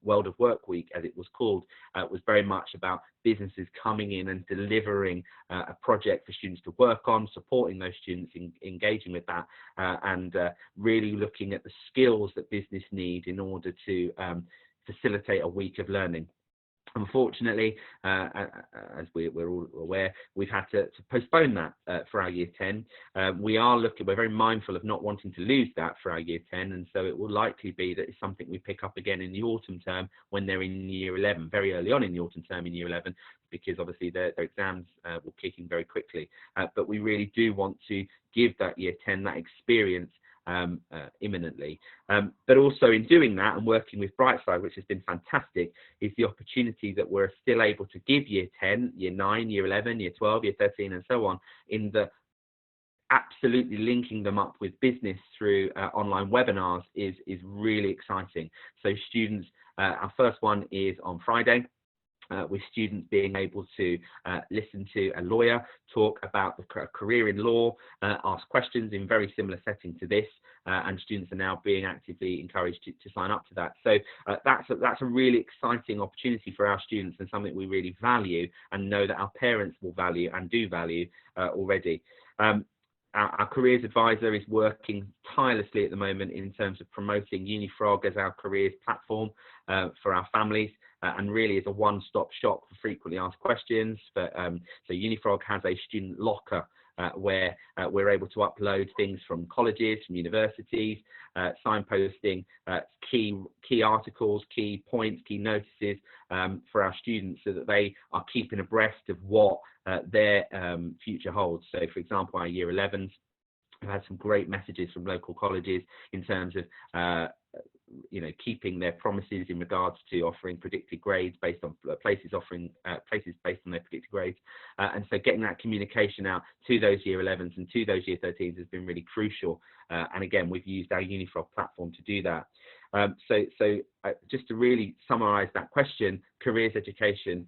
World of Work Week, as it was called, was very much about businesses coming in and delivering a project for students to work on, supporting those students, engaging with that, and really looking at the skills that business need in order to facilitate a week of learning. Unfortunately, as we're all aware, we've had to postpone that for our year 10. We're very mindful of not wanting to lose that for our year 10, and so it will likely be that it's something we pick up again in the autumn term when they're in year 11, very early on in the autumn term in year 11, because obviously their exams will kick in very quickly. But we really do want to give that year 10 that experience imminently, but also in doing that and working with Brightside, which has been fantastic, is the opportunity that we're still able to give year 10, year 9, year 11, year 12, year 13 and so on, in the absolutely linking them up with business through online webinars is really exciting. So students, our first one is on Friday, with students being able to listen to a lawyer talk about the career in law, ask questions in very similar setting to this, and students are now being actively encouraged to sign up to that. So that's a really exciting opportunity for our students, and something we really value and know that our parents will value and do value already. Our careers advisor is working tirelessly at the moment in terms of promoting UniFrog as our careers platform for our families, and really is a one-stop shop for frequently asked questions. But so UniFrog has a student locker where we're able to upload things from colleges, from universities, signposting key articles, key points, key notices for our students, so that they are keeping abreast of what their future holds. So, for example, our year 11s have had some great messages from local colleges in terms of keeping their promises in regards to offering predicted grades based on places based on their predicted grades, and so getting that communication out to those year 11s and to those year 13s has been really crucial, and again we've used our UniFrog platform to do that. So just to really summarize that question, careers education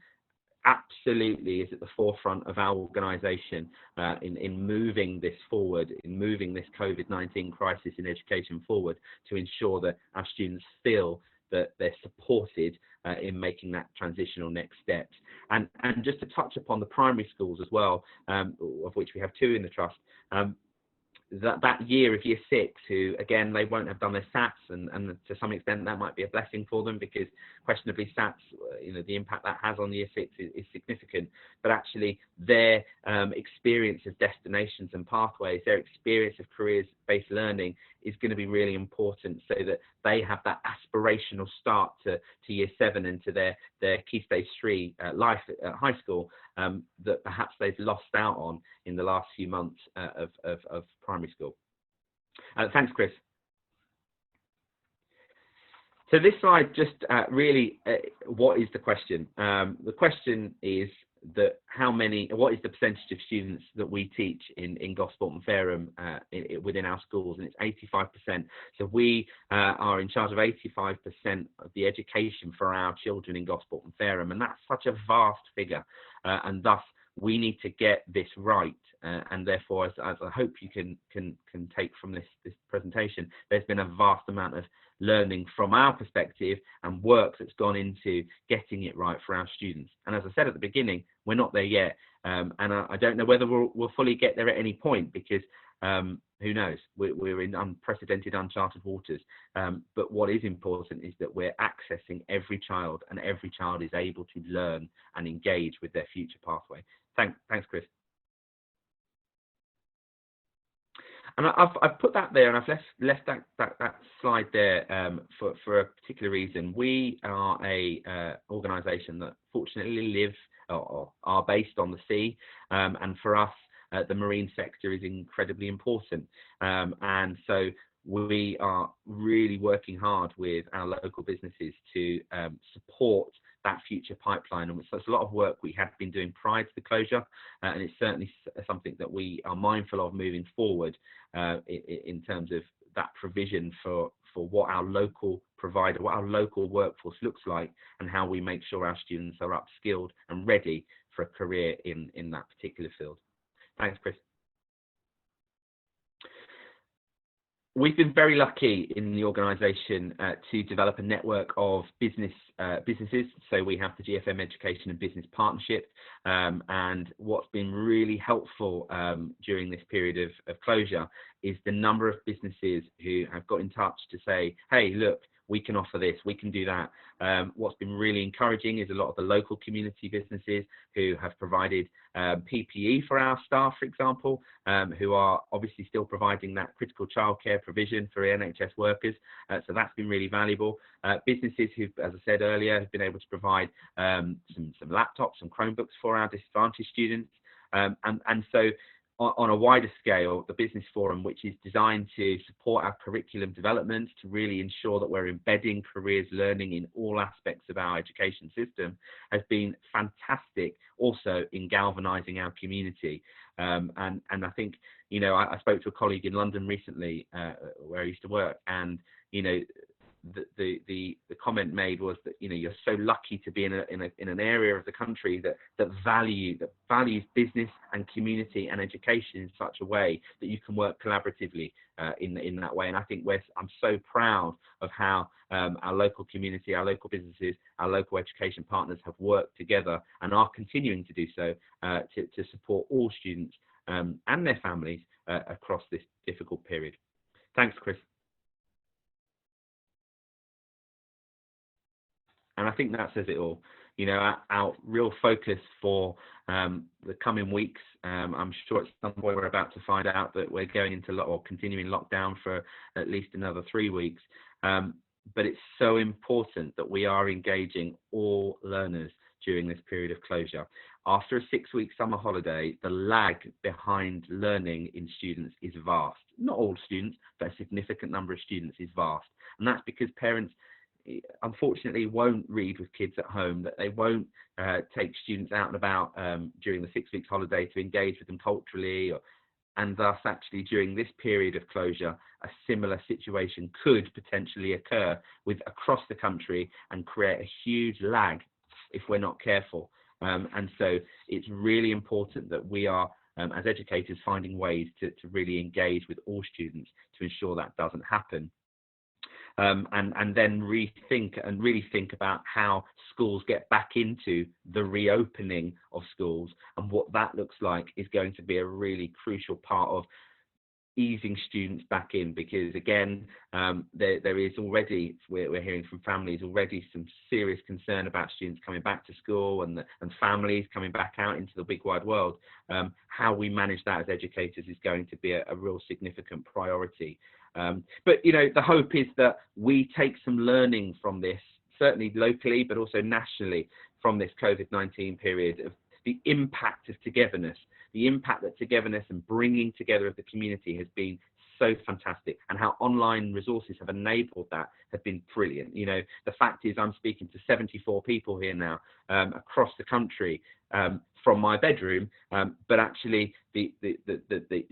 absolutely is at the forefront of our organisation in moving this forward, in moving this COVID-19 crisis in education forward, to ensure that our students feel that they're supported in making that transitional next steps. And just to touch upon the primary schools as well, of which we have 2 in the trust, that year of year 6, who again they won't have done their SATs, and to some extent that might be a blessing for them, because questionably SATs, the impact that has on year 6 is significant, but actually their experience of destinations and pathways, their experience of careers-based learning is going to be really important, so that they have that aspirational start to year 7 and to their key stage 3 life at high school, that perhaps they've lost out on in the last few months of primary school. Thanks, Chris. So this slide just really, what is the question? The question is that what is the percentage of students that we teach in Gosport and Fareham within our schools, and it's 85%. So we are in charge of 85% of the education for our children in Gosport and Fareham, and that's such a vast figure, and thus we need to get this right, and therefore, as I hope you can take from this presentation, there's been a vast amount of learning from our perspective and work that's gone into getting it right for our students. And as I said at the beginning, we're not there yet, and I don't know whether we'll fully get there at any point, because who knows? We're in unprecedented, uncharted waters. But what is important is that we're accessing every child, and every child is able to learn and engage with their future pathway. Thanks, Chris. And I've put that there, and I've left that slide there for a particular reason. We are a organisation that fortunately live or are based on the sea, and for us, the marine sector is incredibly important. And so we are really working hard with our local businesses to support that future pipeline. And so it's a lot of work we had been doing prior to the closure, and it's certainly something that we are mindful of moving forward in terms of that provision for what our local provider, what our local workforce looks like, and how we make sure our students are upskilled and ready for a career in that particular field. Thanks, Chris. We've been very lucky in the organisation to develop a network of businesses. So we have the GFM Education and Business Partnership, and what's been really helpful during this period of closure is the number of businesses who have got in touch to say, hey, look, we can offer this, we can do that. What's been really encouraging is a lot of the local community businesses who have provided PPE for our staff, for example, who are obviously still providing that critical childcare provision for NHS workers. So that's been really valuable. Businesses who, as I said earlier, have been able to provide some laptops, some Chromebooks for our disadvantaged students. And so on a wider scale, the Business Forum, which is designed to support our curriculum development, to really ensure that we're embedding careers learning in all aspects of our education system, has been fantastic also in galvanizing our community. And I think, you know, I spoke to a colleague in London recently where I used to work, and, you know, the comment made was that, you know, you're so lucky to be in an area of the country that values business and community and education in such a way that you can work collaboratively in that way. And I think I'm so proud of how our local community, our local businesses, our local education partners have worked together and are continuing to do so to support all students and their families across this difficult period. Thanks, Chris. And I think that says it all. You know, our real focus for the coming weeks, I'm sure at some point we're about to find out that we're going into or continuing lockdown for at least another 3 weeks. But it's so important that we are engaging all learners during this period of closure. After a 6-week summer holiday, the lag behind learning in students is vast. Not all students, but a significant number of students is vast. And that's because parents unfortunately won't read with kids at home, that they won't take students out and about during the 6 weeks holiday to engage with them culturally, and thus actually during this period of closure a similar situation could potentially occur across the country and create a huge lag if we're not careful. And so it's really important that we are as educators finding ways to really engage with all students to ensure that doesn't happen. And then really think about how schools get back into the reopening of schools, and what that looks like is going to be a really crucial part of easing students back in, because again, there is already, we're hearing from families already, some serious concern about students coming back to school and families coming back out into the big wide world. How we manage that as educators is going to be a real significant priority. But, you know, the hope is that we take some learning from this, certainly locally, but also nationally, from this COVID-19 period, of the impact of togetherness, the impact that togetherness and bringing together of the community has been so fantastic, and how online resources have enabled that have been brilliant. You know, the fact is I'm speaking to 74 people here now across the country from my bedroom, but actually the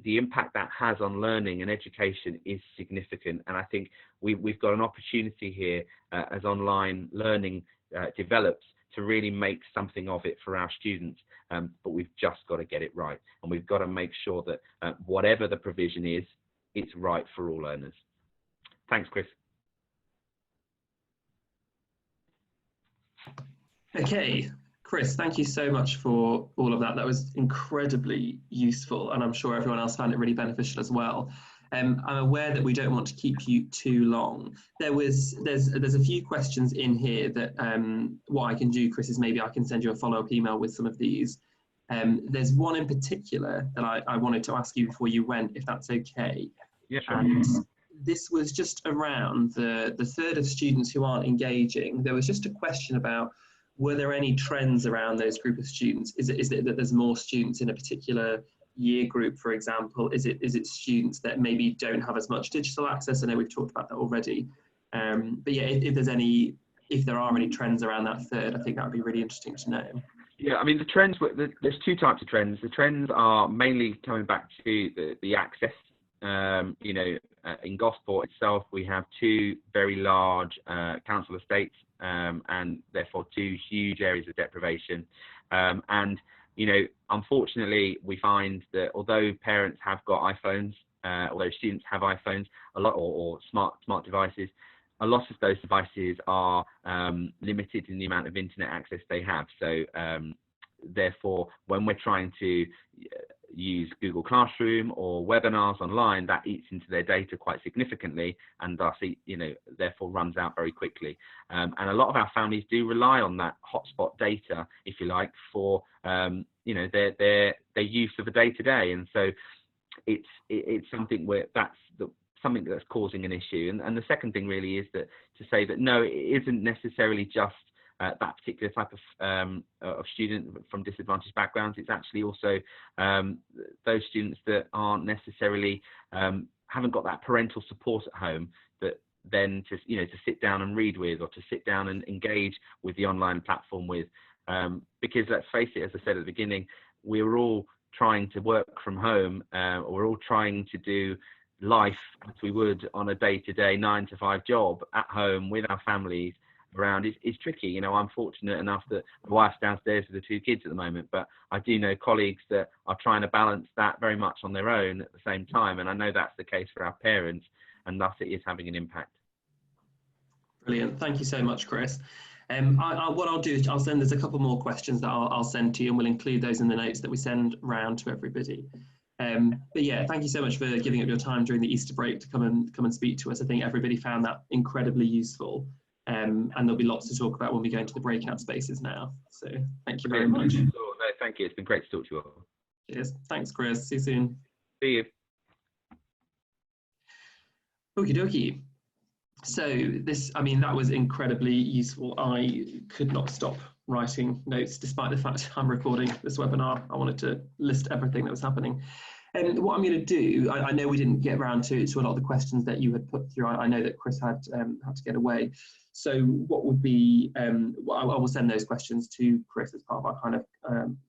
impact that has on learning and education is significant. And I think we've got an opportunity here as online learning develops to really make something of it for our students, but we've just got to get it right, and we've got to make sure that whatever the provision is, it's right for all learners. Thanks, Chris. Okay, Chris, thank you so much for all of that. That was incredibly useful, and I'm sure everyone else found it really beneficial as well. I'm aware that we don't want to keep you too long. There's a few questions in here that what I can do, Chris, is maybe I can send you a follow-up email with some of these. There's one in particular that I wanted to ask you before you went, if that's okay. Yeah, sure. And this was just around the third of students who aren't engaging. There was just a question about, were there any trends around those group of students? Is it that there's more students in a particular year group, for example? Is it students that maybe don't have as much digital access? I know we've talked about that already. But yeah, if there are any trends around that third, I think that would be really interesting to know. Yeah, I mean, the trends, there's two types of trends. The trends are mainly coming back to the access. You know, in Gosport itself, we have two very large council estates, and therefore two huge areas of deprivation. And, you know, unfortunately, we find that although parents have got iPhones, although students have iPhones, a lot, or smart devices, a lot of those devices are limited in the amount of internet access they have. So therefore, when we're trying to use Google Classroom or webinars online, that eats into their data quite significantly, and thus, you know, therefore runs out very quickly. And a lot of our families do rely on that hotspot data, if you like, for you know, their use of a day-to-day. And so it's something where something that's causing an issue. And the second thing really is that to say that no, it isn't necessarily just that particular type of student from disadvantaged backgrounds. It's actually also those students that aren't necessarily haven't got that parental support at home, that then to sit down and read with, or to sit down and engage with the online platform with, because let's face it, as I said at the beginning, we're all trying to work from home, or we're all trying to do life as we would on a day-to-day 9-to-5 job at home with our families around. Is tricky. You know, I'm fortunate enough that my wife's downstairs with the two kids at the moment, but I do know colleagues that are trying to balance that very much on their own at the same time, and I know that's the case for our parents, and thus it is having an impact. Brilliant. Thank you so much, Chris. What I'll do is there's a couple more questions that I'll send to you, and we'll include those in the notes that we send around to everybody. But yeah, thank you so much for giving up your time during the Easter break to come and speak to us. I think everybody found that incredibly useful, and there'll be lots to talk about when we go into the breakout spaces now. So thank you very much. No, thank you. It's been great to talk to you all. Cheers. Thanks, Chris. See you soon. See you. Okie dokie. So that was incredibly useful. I could not stop writing notes despite the fact I'm recording this webinar. I wanted to list everything that was happening. And what I'm going to do, I know we didn't get around to a lot of the questions that you had put through. I know that Chris had to get away. So what would be, I will send those questions to Chris as part of our kind of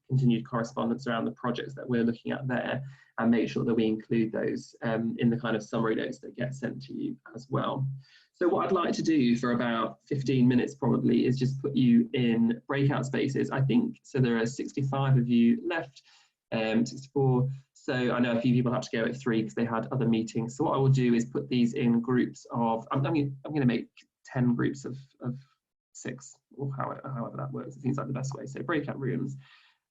continued correspondence around the projects that we're looking at there, and make sure that we include those in the kind of summary notes that get sent to you as well. So what I'd like to do for about 15 minutes probably is just put you in breakout spaces. I think, so there are 65 of you left, 64. So I know a few people have to go at 3 because they had other meetings. So what I will do is put these in groups of, I'm going to make 10 groups of 6, or however that works. It seems like the best way. So breakout rooms,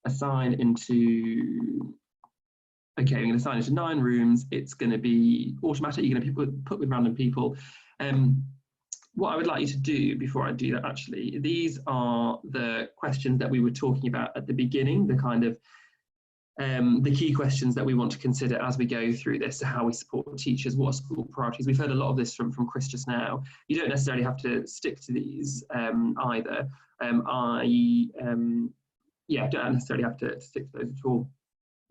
assign into, okay, I'm going to assign into 9 rooms. It's going to be automatic. You're going to be put with random people. What I would like you to do before I do that, actually, these are the questions that we were talking about at the beginning, the kind of the key questions that we want to consider as we go through this. So how we support teachers, what are school priorities? We've heard a lot of this from Chris just now. You don't necessarily have to stick to these either. Don't necessarily have to stick to those at all.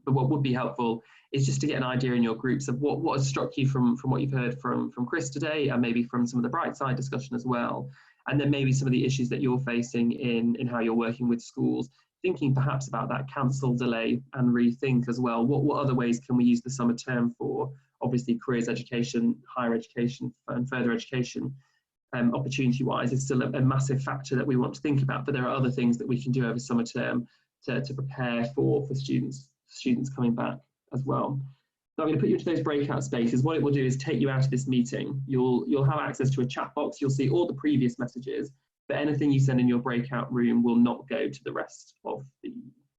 But what would be helpful is just to get an idea in your groups of what has struck you from what you've heard from Chris today, and maybe from some of the Brightside discussion as well. And then maybe some of the issues that you're facing in how you're working with schools, thinking perhaps about that cancel, delay and rethink as well. What other ways can we use the summer term for? Obviously careers education, higher education and further education opportunity wise is still a massive factor that we want to think about, but there are other things that we can do over summer term to prepare for students coming back as well. So I'm going to put you into those breakout spaces. What it will do is take you out of this meeting. You'll have access to a chat box. You'll see all the previous messages, but anything you send in your breakout room will not go to the rest of the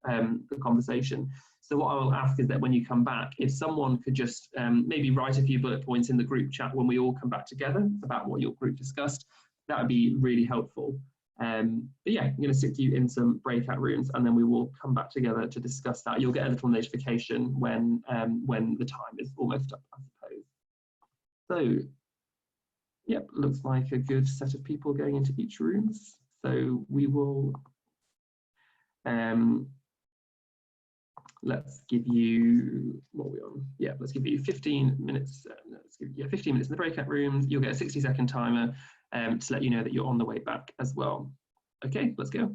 the conversation. So what I will ask is that when you come back, if someone could just maybe write a few bullet points in the group chat when we all come back together about what your group discussed, that would be really helpful. But yeah, I'm going to stick you in some breakout rooms, and then we will come back together to discuss that. You'll get a little notification when the time is almost up, I suppose. So, yep, looks like a good set of people going into each room. So we will, let's give you, what are we on? Yeah, let's give you 15 minutes. Let's give you 15 minutes in the breakout rooms. You'll get a 60-second timer to let you know that you're on the way back as well. Okay, let's go.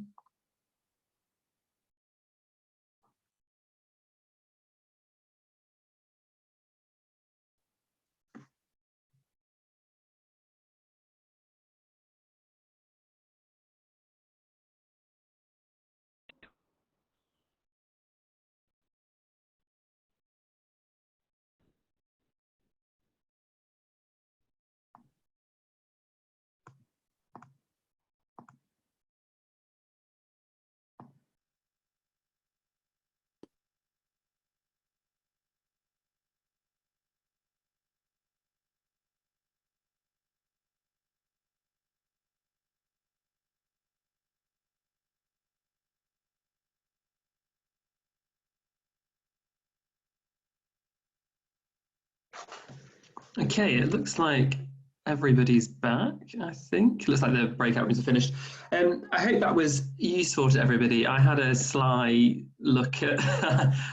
Okay, it looks like everybody's back, I think. Looks like the breakout rooms are finished. I hope that was useful to everybody. I had a sly look at,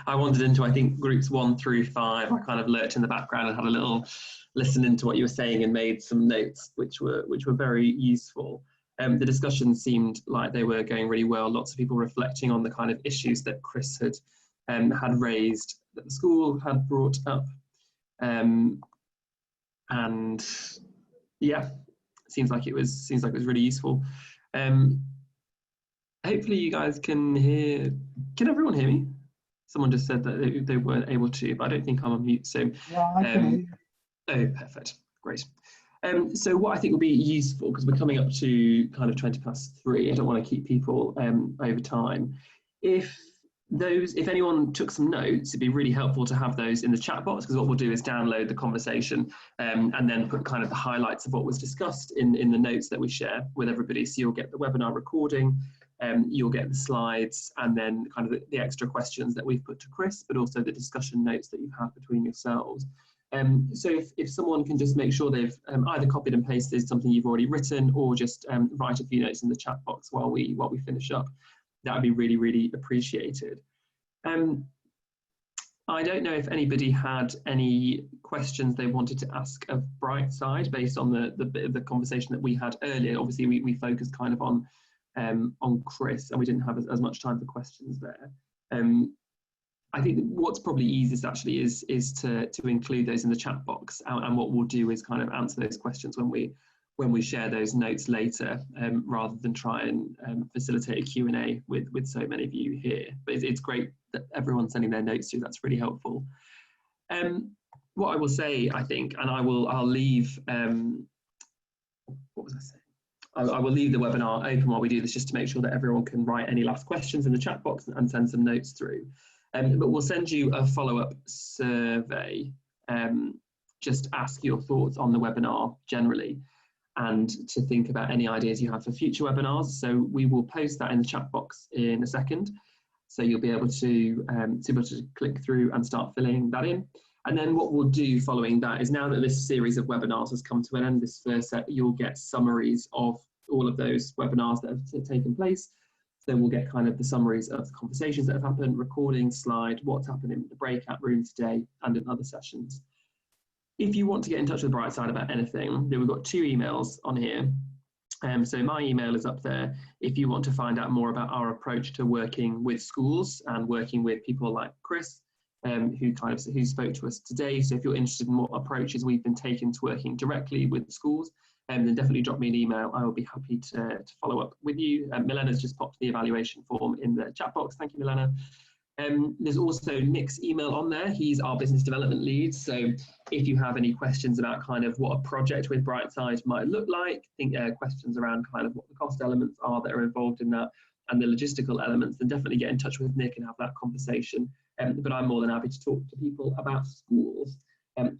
I wandered into, I think, groups 1 through 5. I kind of lurked in the background and had a little listen into what you were saying and made some notes, which were very useful. The discussion seemed like they were going really well. Lots of people reflecting on the kind of issues that Chris had raised, that the school had brought up. And yeah, seems like it was really useful. Hopefully you guys can hear. Can everyone hear me? Someone just said that they weren't able to, but I don't think I'm on mute. So yeah, I can hear you. Oh, perfect, great. So what I think will be useful, because we're coming up to kind of 3:20. I don't want to keep people over time. If anyone took some notes, it'd be really helpful to have those in the chat box, because what we'll do is download the conversation and then put kind of the highlights of what was discussed in the notes that we share with everybody. So you'll get the webinar recording, you'll get the slides, and then kind of the extra questions that we've put to Chris, but also the discussion notes that you've had between yourselves. So if someone can just make sure they've either copied and pasted something you've already written, or just write a few notes in the chat box while we finish up, that would be really, really appreciated. I don't know if anybody had any questions they wanted to ask of Brightside based on the conversation that we had earlier. Obviously, we focused kind of on Chris, and we didn't have as much time for questions there. I think what's probably easiest actually is to include those in the chat box, and what we'll do is kind of answer those questions when we share those notes later, rather than try and facilitate a Q&A with so many of you here. But it's great that everyone's sending their notes through. That's really helpful. What I will say, I think, and I'll leave, what was I saying? I will leave the webinar open while we do this, just to make sure that everyone can write any last questions in the chat box and send some notes through. But we'll send you a follow-up survey. Just ask your thoughts on the webinar generally, and to think about any ideas you have for future webinars. So we will post that in the chat box in a second. So you'll be able to click through and start filling that in. And then what we'll do following that is, now that this series of webinars has come to an end, this first set, you'll get summaries of all of those webinars that have taken place. So we'll get kind of the summaries of the conversations that have happened, recording, slide, what's happened in the breakout room today and in other sessions. If you want to get in touch with Brightside about anything, then we've got 2 emails on here. So my email is up there if you want to find out more about our approach to working with schools and working with people like Chris, who spoke to us today. So if you're interested in what approaches we've been taking to working directly with schools, then definitely drop me an email. I will be happy to follow up with you. Milena's just popped the evaluation form in the chat box. Thank you, Milena. There's also Nick's email on there. He's our business development lead. So if you have any questions about kind of what a project with Brightside might look like, questions around kind of what the cost elements are that are involved in that, and the logistical elements, then definitely get in touch with Nick and have that conversation. But I'm more than happy to talk to people about schools,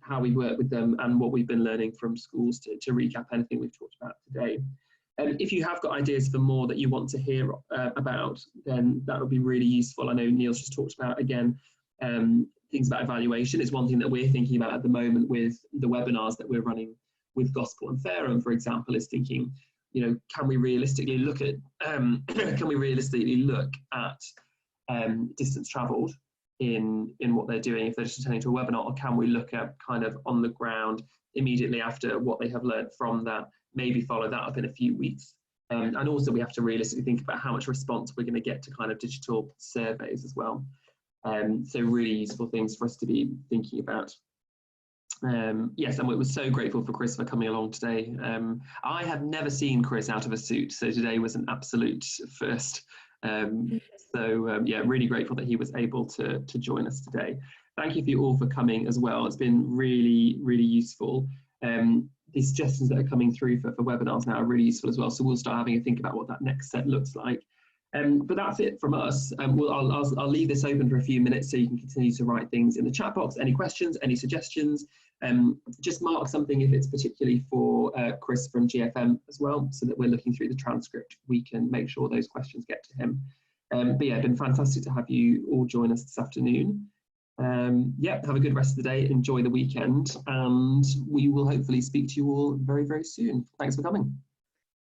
how we work with them and what we've been learning from schools to recap anything we've talked about today. If you have got ideas for more that you want to hear about, then that would be really useful. I know Neil's just talked about, again, things about evaluation is one thing that we're thinking about at the moment with the webinars that we're running with Gospel and Fairham, for example, is thinking, can we realistically look at distance travelled in what they're doing if they're just attending to a webinar, or can we look at kind of on the ground immediately after what they have learned from that, maybe follow that up in a few weeks. And also we have to realistically think about how much response we're going to get to kind of digital surveys as well. So really useful things for us to be thinking about. Yes, and we were so grateful for Chris for coming along today. I have never seen Chris out of a suit, so today was an absolute first. Yeah, really grateful that he was able to join us today. Thank you for you all for coming as well. It's been really, really useful. The suggestions that are coming through for webinars now are really useful as well. So we'll start having a think about what that next set looks like. But that's it from us. I'll leave this open for a few minutes so you can continue to write things in the chat box. Any questions, any suggestions? Just mark something if it's particularly for Chris from GFM as well, so that we're looking through the transcript. We can make sure those questions get to him. But yeah, it's been fantastic to have you all join us this afternoon. Yeah, have a good rest of the day, enjoy the weekend, and we will hopefully speak to you all very, very soon. Thanks for coming.